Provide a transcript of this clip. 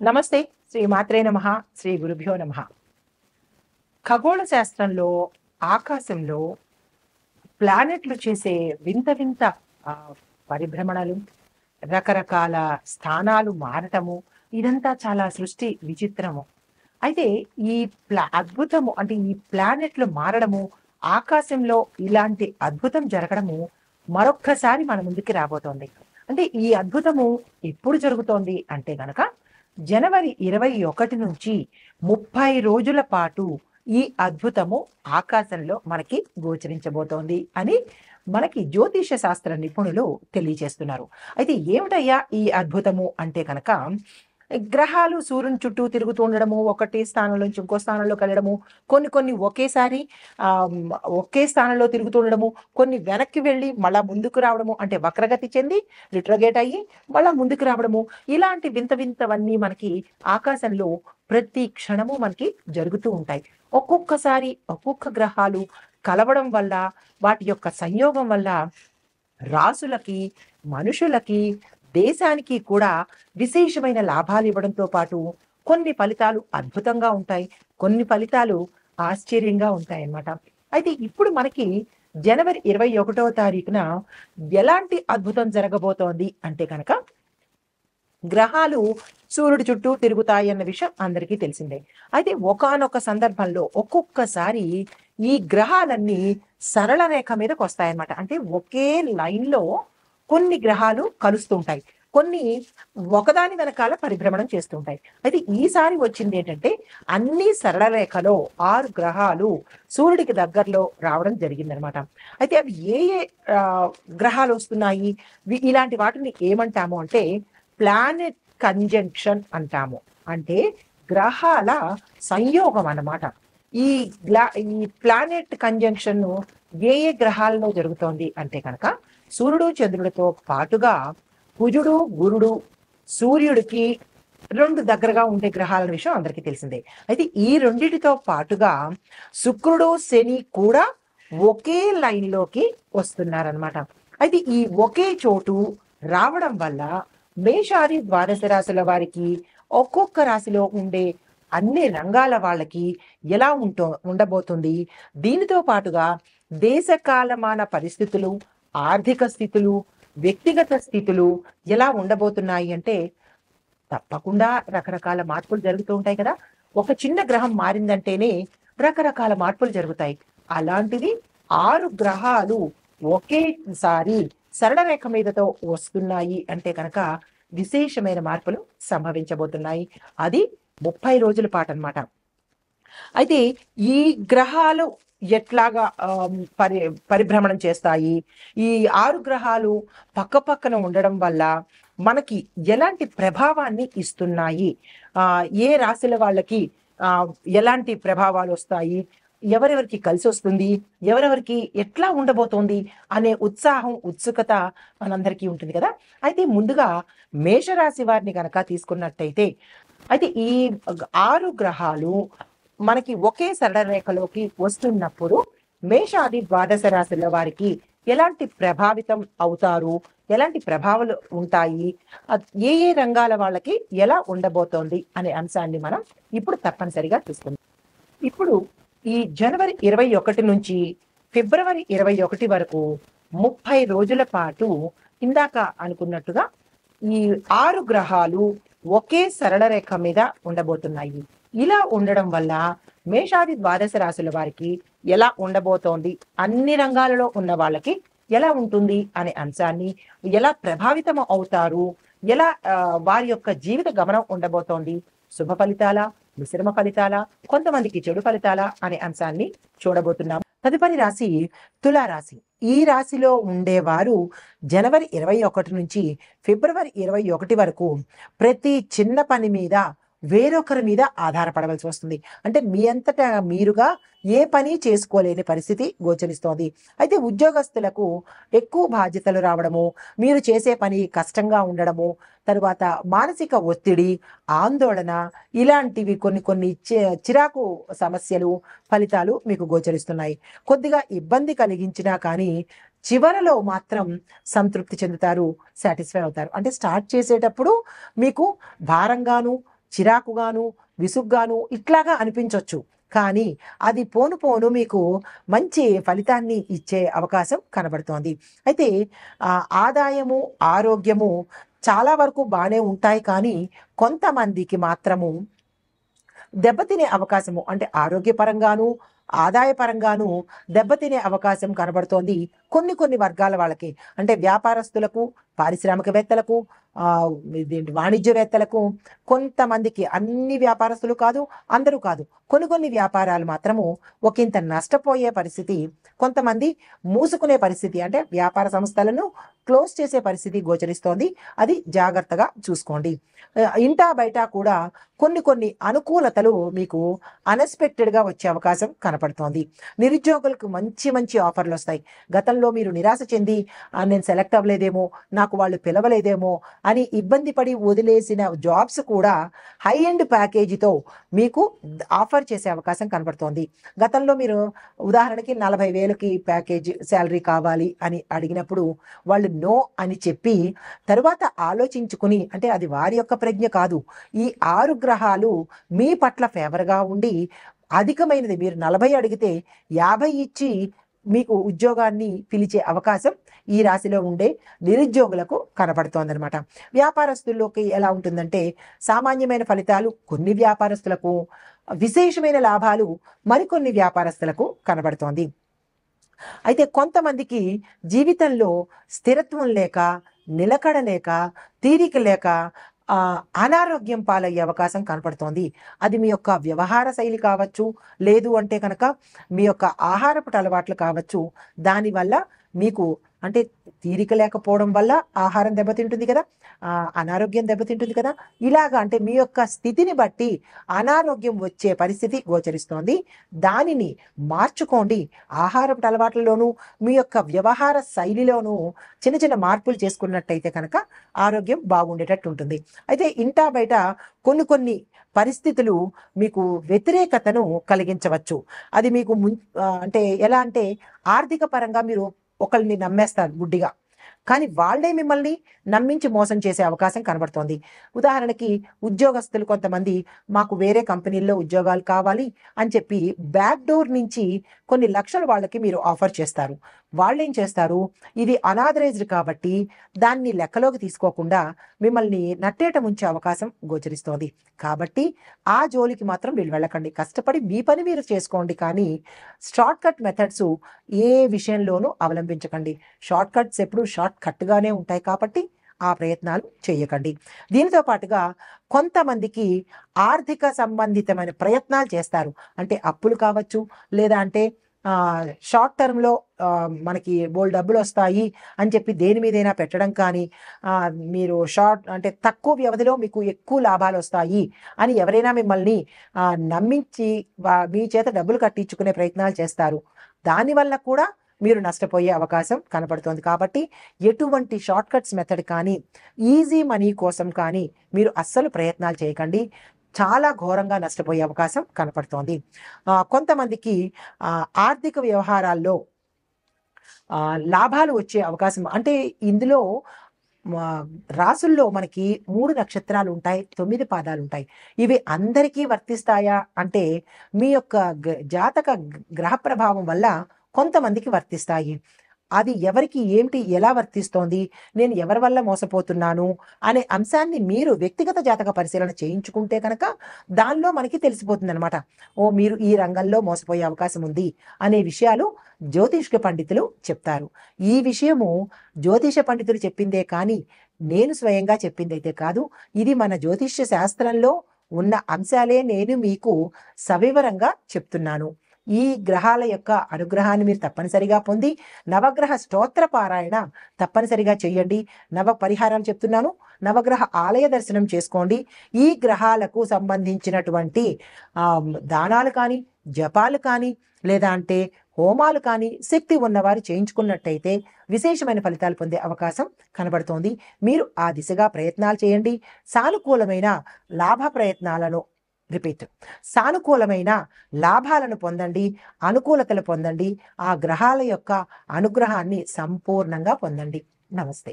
నమస్తే. శ్రీ మాత్రే నమః. శ్రీ గురుభ్యో నమః. ఖగోళ శాస్త్రంలో ఆకాశంలో ప్లానెట్లు చేసే వింత వింత ఆహ్, పరిభ్రమణలు, రకరకాల స్థానాలు మారటము, ఇదంతా చాలా సృష్టి విచిత్రము. అయితే ఈ అద్భుతము అంటే ఈ ప్లానెట్లు మారడము, ఆకాశంలో ఇలాంటి అద్భుతం జరగడము మరొక్కసారి మన ముందుకి రాబోతోంది. అంటే ఈ అద్భుతము ఎప్పుడు జరుగుతోంది అంటే గనక జనవరి 21 నుంచి 30 రోజుల పాటు ఈ అద్భుతము ఆకాశంలో మనకి గోచరించబోతోంది అని మనకి జ్యోతిష శాస్త్ర నిపుణులు తెలియజేస్తున్నారు. అయితే ఏమిటయ్యా ఈ అద్భుతము అంటే కనుక గ్రహాలు సూర్యుని చుట్టూ తిరుగుతూ ఉండడము, ఒకటి స్థానం నుంచి ఇంకో స్థానంలోకి వెళ్ళడము, కొన్ని కొన్ని ఒకేసారి ఒకే స్థానంలో తిరుగుతూ ఉండడము, కొన్ని వెనక్కి వెళ్ళి మళ్ళా ముందుకు రావడము, అంటే వక్రగతి చెంది రిట్రోగేట్ అయ్యి మళ్ళా ముందుకు రావడము, ఇలాంటి వింత వింతవన్నీ మనకి ఆకాశంలో ప్రతి క్షణము మనకి జరుగుతూ ఉంటాయి. ఒక్కొక్కసారి ఒక్కొక్క గ్రహాలు కలవడం వల్ల, వాటి యొక్క సంయోగం వల్ల రాసులకి, మనుషులకి, దేశానికి కూడా విశేషమైన లాభాలు ఇవ్వడంతో పాటు కొన్ని ఫలితాలు అద్భుతంగా ఉంటాయి. కొన్ని ఫలితాలు ఆశ్చర్యంగా ఉంటాయన్నమాట. అయితే ఇప్పుడు మనకి జనవరి 21వ తారీఖున ఎలాంటి అద్భుతం జరగబోతోంది అంటే కనుక గ్రహాలు సూర్యుడి చుట్టూ తిరుగుతాయి అన్న విషయం అందరికీ తెలిసిందే. అయితే ఒకానొక సందర్భంలో ఒక్కొక్కసారి ఈ గ్రహాలన్నీ సరళ రేఖ మీదకి వస్తాయన్నమాట. అంటే ఒకే లైన్‌లో కొన్ని గ్రహాలు కలుస్తుంటాయి. కొన్ని ఒకదాని వెనకాల పరిభ్రమణం చేస్తుంటాయి. అయితే ఈసారి వచ్చిందేంటంటే అన్ని సరళ రేఖలో 6 గ్రహాలు సూర్యుడికి దగ్గరలో రావడం జరిగిందనమాట. అయితే అవి ఏ ఏ గ్రహాలొస్తున్నాయి? ఇలాంటి వాటిని ఏమంటాము అంటే ప్లానెట్ కంజంక్షన్ అంటాము. అంటే గ్రహాల సంయోగం అన్నమాట. ఈ ఈ ప్లానెట్ కంజంక్షన్ ఏ ఏ గ్రహాలలో జరుగుతోంది అంటే కనుక సూర్యుడు చంద్రుడితో పాటుగా కుజుడు గురుడు సూర్యుడికి 2 దగ్గరగా ఉండే గ్రహాల విషయం అందరికీ తెలిసిందే. అయితే ఈ రెండిటితో పాటుగా శుక్రుడు శని కూడా ఒకే లైన్‌లోకి వస్తున్నారనమాట. అయితే ఈ ఒకే చోటు రావడం వల్ల మేషాది ద్వాదశ రాశుల వారికి ఒక్కొక్క రాశిలో ఉండే అన్ని రంగాల వాళ్ళకి ఎలా ఉండబోతుంది, దీనితో పాటుగా దేశ కాలమాన పరిస్థితులు, ఆర్థిక స్థితులు, వ్యక్తిగత స్థితులు ఎలా ఉండబోతున్నాయి అంటే తప్పకుండా రకరకాల మార్పులు జరుగుతూ ఉంటాయి కదా. ఒక చిన్న గ్రహం మారిందంటేనే రకరకాల మార్పులు జరుగుతాయి. అలాంటిది 6 గ్రహాలు ఒకేసారి సరళ రేఖ మీదతో వస్తున్నాయి అంటే కనుక విశేషమైన మార్పులు సంభవించబోతున్నాయి. అది 30 రోజుల పాటన్నమాట. అయితే ఈ గ్రహాలు ఎట్లాగా పరిభ్రమణం చేస్తాయి? ఈ 6 గ్రహాలు పక్కపక్కన ఉండడం వల్ల మనకి ఎలాంటి ప్రభావాన్ని ఇస్తున్నాయి? ఏ రాశుల వాళ్ళకి ఎలాంటి ప్రభావాలొస్తాయి? ఎవరెవరికి కలిసొస్తుంది? ఎవరెవరికి ఎట్లా ఉండబోతోంది? అనే ఉత్సాహం, ఉత్సుకత మనందరికీ ఉంటుంది కదా! అయితే ముందుగా మేషరాశి వారిని గనక తీసుకున్నట్టయితే అయితే ఈ 6 గ్రహాలు మనకి ఒకే సరళ రేఖలోకి వస్తున్నప్పుడు మేషాది ద్వాదశ రాశుల వారికి ఎలాంటి ప్రభావితం అవుతారు? ఎలాంటి ప్రభావాలు ఉంటాయి? ఏ ఏ రంగాల వాళ్ళకి ఎలా ఉండబోతోంది అనే అంశాన్ని మనం ఇప్పుడు తప్పనిసరిగా చూసుకుందాం. ఇప్పుడు ఈ జనవరి 21 నుంచి ఫిబ్రవరి 21 వరకు 30 రోజుల పాటు ఇందాక అనుకున్నట్టుగా ఈ 6 గ్రహాలు ఒకే సరళ రేఖ మీద ఉండబోతున్నాయి. ఇలా ఉండడం వల్ల మేషాది ద్వాదశ రాశుల వారికి ఎలా ఉండబోతోంది, అన్ని రంగాలలో ఉన్న వాళ్ళకి ఎలా ఉంటుంది అనే అంశాన్ని, ఎలా ప్రభావితం అవుతారు, ఎలా వారి యొక్క జీవిత గమనం ఉండబోతోంది, శుభ ఫలితాల, మిశ్రమ ఫలితాల, కొంతమందికి చెడు ఫలితాల అనే అంశాన్ని చూడబోతున్నాం. తదుపరి రాశి తులారాశి. ఈ రాశిలో ఉండేవారు జనవరి 21 నుంచి ఫిబ్రవరి 21 వరకు ప్రతి చిన్న పని మీద వేరొకరి మీద ఆధారపడవలసి వస్తుంది. అంటే మీ అంతటా మీరుగా ఏ పని చేసుకోలేని పరిస్థితి గోచరిస్తోంది. అయితే ఉద్యోగస్తులకు ఎక్కువ బాధ్యతలు రావడము, మీరు చేసే పని కష్టంగా ఉండడము, తరువాత మానసిక ఒత్తిడి, ఆందోళన, ఇలాంటివి కొన్ని కొన్ని చిరాకు సమస్యలు, ఫలితాలు మీకు గోచరిస్తున్నాయి. కొద్దిగా ఇబ్బంది కలిగించినా కానీ చివరలో మాత్రం సంతృప్తి చెందుతారు, సాటిస్ఫై అవుతారు. అంటే స్టార్ట్ చేసేటప్పుడు మీకు భారంగాను, చిరాకుగాను విసుగ్గాను ఇట్లాగా అనిపించవచ్చు. కానీ అది పోను పోను మీకు మంచి ఫలితాన్ని ఇచ్చే అవకాశం కనబడుతోంది. అయితే ఆదాయము ఆరోగ్యము చాలా వరకు బాగానే ఉంటాయి, కానీ కొంతమందికి మాత్రము దెబ్బతినే అవకాశము, అంటే ఆరోగ్యపరంగాను ఆదాయపరంగాను దెబ్బతినే అవకాశం కనబడుతోంది కొన్ని కొన్ని వర్గాల వాళ్ళకి. అంటే వ్యాపారస్తులకు, పారిశ్రామికవేత్తలకు, ఇదేంటి వాణిజ్యవేత్తలకు, కొంతమందికి, అన్ని వ్యాపారస్తులు కాదు, అందరూ కాదు, కొన్ని కొన్ని వ్యాపారాలు మాత్రము ఒకంత నష్టపోయే పరిస్థితి, కొంతమంది మూసుకునే పరిస్థితి, అంటే వ్యాపార సంస్థలను క్లోజ్ చేసే పరిస్థితి గోచరిస్తోంది. అది జాగ్రత్తగా చూసుకోండి. ఇంటా బయట కూడా కొన్ని కొన్ని అనుకూలతలు మీకు అన్ఎక్స్పెక్టెడ్గా వచ్చే అవకాశం కనపడుతోంది. నిరుద్యోగులకు మంచి మంచి ఆఫర్లు వస్తాయి. గతంలో మీరు నిరాశ చెంది నేను సెలెక్ట్ అవ్వలేదేమో, నాకు వాళ్ళు పిలవలేదేమో అని ఇబ్బంది పడి వదిలేసిన జాబ్స్ కూడా హై ఎండ్ ప్యాకేజీతో మీకు ఆఫర్ చేసే అవకాశం కనబడుతోంది. గతంలో మీరు ఉదాహరణకి 40,000కి ప్యాకేజీ శాలరీ కావాలి అని అడిగినప్పుడు వాళ్ళు నో అని చెప్పి తరువాత ఆలోచించుకుని, అంటే అది వారి యొక్క ప్రజ్ఞ కాదు, ఈ 6 గ్రహాలు మీ పట్ల ఫేవర్గా ఉండి అధికమైనది, మీరు 40 అడిగితే 50 ఇచ్చి మీకు ఉద్యోగాన్ని పిలిచే అవకాశం ఈ రాశిలో ఉండే నిరుద్యోగులకు కనపడుతోందనమాట. వ్యాపారస్తుల్లోకి ఎలా ఉంటుందంటే సామాన్యమైన ఫలితాలు కొన్ని వ్యాపారస్తులకు, విశేషమైన లాభాలు మరికొన్ని వ్యాపారస్తులకు కనబడుతోంది. అయితే కొంతమందికి జీవితంలో స్థిరత్వం లేక, నిలకడ లేక, తీరిక లేక అనారోగ్యం పాలయ్యే అవకాశం కనపడుతోంది. అది మీ యొక్క వ్యవహార శైలి కావచ్చు, లేదు అంటే కనుక మీ యొక్క ఆహారపు అలవాట్లు కావచ్చు. దానివల్ల మీకు అంటే తీరిక లేకపోవడం వల్ల ఆహారం దెబ్బతింటుంది కదా, అనారోగ్యం దెబ్బతింటుంది కదా. ఇలాగా అంటే మీ యొక్క స్థితిని బట్టి అనారోగ్యం వచ్చే పరిస్థితి గోచరిస్తోంది. దానిని మార్చుకోండి. ఆహారపు అలవాట్లలోనూ మీ యొక్క వ్యవహార శైలిలోనూ చిన్న చిన్న మార్పులు చేసుకున్నట్టయితే కనుక ఆరోగ్యం బాగుండేటట్టు ఉంటుంది. అయితే ఇంటా బయట కొన్ని కొన్ని పరిస్థితులు మీకు వ్యతిరేకతను కలిగించవచ్చు. అది మీకు అంటే ఎలా అంటే ఆర్థిక పరంగా మీరు ఒకరిని నమ్మేస్తారు గుడ్డిగా, కానీ వాళ్ళే మిమ్మల్ని నమ్మించి మోసం చేసే అవకాశం కనబడుతోంది. ఉదాహరణకి ఉద్యోగస్తులు కొంతమంది మాకు వేరే కంపెనీల్లో ఉద్యోగాలు కావాలి అని చెప్పి బ్యాక్ డోర్ నుంచి కొన్ని లక్షలు వాళ్ళకి మీరు ఆఫర్ చేస్తారు. వాళ్ళు ఏం చేస్తారు, ఇది అనాథరైజ్డ్ కాబట్టి దాన్ని లెక్కలోకి తీసుకోకుండా మిమ్మల్ని నట్టేట ముంచే అవకాశం గోచరిస్తోంది. కాబట్టి ఆ జోలికి మాత్రం వీళ్ళు వెళ్ళకండి. కష్టపడి మీ పని మీరు చేసుకోండి, కానీ షార్ట్ కట్ మెథడ్స్ ఏ విషయంలోనూ అవలంబించకండి. షార్ట్ కట్స్ ఎప్పుడు షార్ట్ కట్గానే ఉంటాయి కాబట్టి ఆ ప్రయత్నాలు చేయకండి. దీనితో పాటుగా కొంతమందికి ఆర్థిక సంబంధితమైన ప్రయత్నాలు చేస్తారు. అంటే అప్పులు కావచ్చు, లేదా అంటే షార్ట్ టర్మ్లో మనకి బోల్ డబ్బులు వస్తాయి అని చెప్పి దేని మీదైనా పెట్టడం కానీ, మీరు అంటే తక్కువ వ్యవధిలో మీకు ఎక్కువ లాభాలు వస్తాయి అని ఎవరైనా మిమ్మల్ని నమ్మించి మీ చేత డబ్బులు కట్టించుకునే ప్రయత్నాలు చేస్తారు. దానివల్ల కూడా మీరు నష్టపోయే అవకాశం కనపడుతోంది. కాబట్టి ఎటువంటి షార్ట్ కట్స్ మెథడ్ కానీ, ఈజీ మనీ కోసం కానీ మీరు అస్సలు ప్రయత్నాలు చేయకండి. చాలా ఘోరంగా నష్టపోయే అవకాశం కనపడుతోంది. కొంతమందికి ఆర్థిక వ్యవహారాల్లో లాభాలు వచ్చే అవకాశం, అంటే ఇందులో రాసుల్లో మనకి 3 నక్షత్రాలు ఉంటాయి, 9 పాదాలు ఉంటాయి. ఇవి అందరికీ వర్తిస్తాయా అంటే మీ యొక్క జాతక గ్రహ ప్రభావం వల్ల కొంతమందికి వర్తిస్తాయి. అది ఎవరికి ఏమిటి ఎలా వర్తిస్తోంది, నేను ఎవరి వల్ల మోసపోతున్నాను అనే అంశాన్ని మీరు వ్యక్తిగత జాతక పరిశీలన చేయించుకుంటే కనుక దానిలో మనకి తెలిసిపోతుంది అనమాట. మీరు ఈ రంగంలో మోసపోయే అవకాశం ఉంది అనే విషయాలు జ్యోతిష్క పండితులు చెప్తారు. ఈ విషయము జ్యోతిష పండితులు చెప్పిందే కానీ నేను స్వయంగా చెప్పిందైతే కాదు. ఇది మన జ్యోతిష్య శాస్త్రంలో ఉన్న అంశాలే నేను మీకు సవివరంగా చెప్తున్నాను. ఈ గ్రహాల యొక్క అనుగ్రహాన్ని మీరు తప్పనిసరిగా పొంది నవగ్రహ స్తోత్ర పారాయణ తప్పనిసరిగా చేయండి. నవ పరిహారాలు చెప్తున్నాను, నవగ్రహ ఆలయ దర్శనం చేసుకోండి. ఈ గ్రహాలకు సంబంధించినటువంటి దానాలు కానీ, జపాలు కానీ, లేదా అంటే హోమాలు కానీ శక్తి ఉన్నవారు చేయించుకున్నట్టయితే విశేషమైన ఫలితాలు పొందే అవకాశం కనబడుతోంది. మీరు ఆ దిశగా ప్రయత్నాలు చేయండి. సానుకూలమైన లాభ ప్రయత్నాలను సానుకూలమైన లాభాలను పొందండి, అనుకూలతలు పొందండి. ఆ గ్రహాల యొక్క అనుగ్రహాన్ని సంపూర్ణంగా పొందండి. నమస్తే.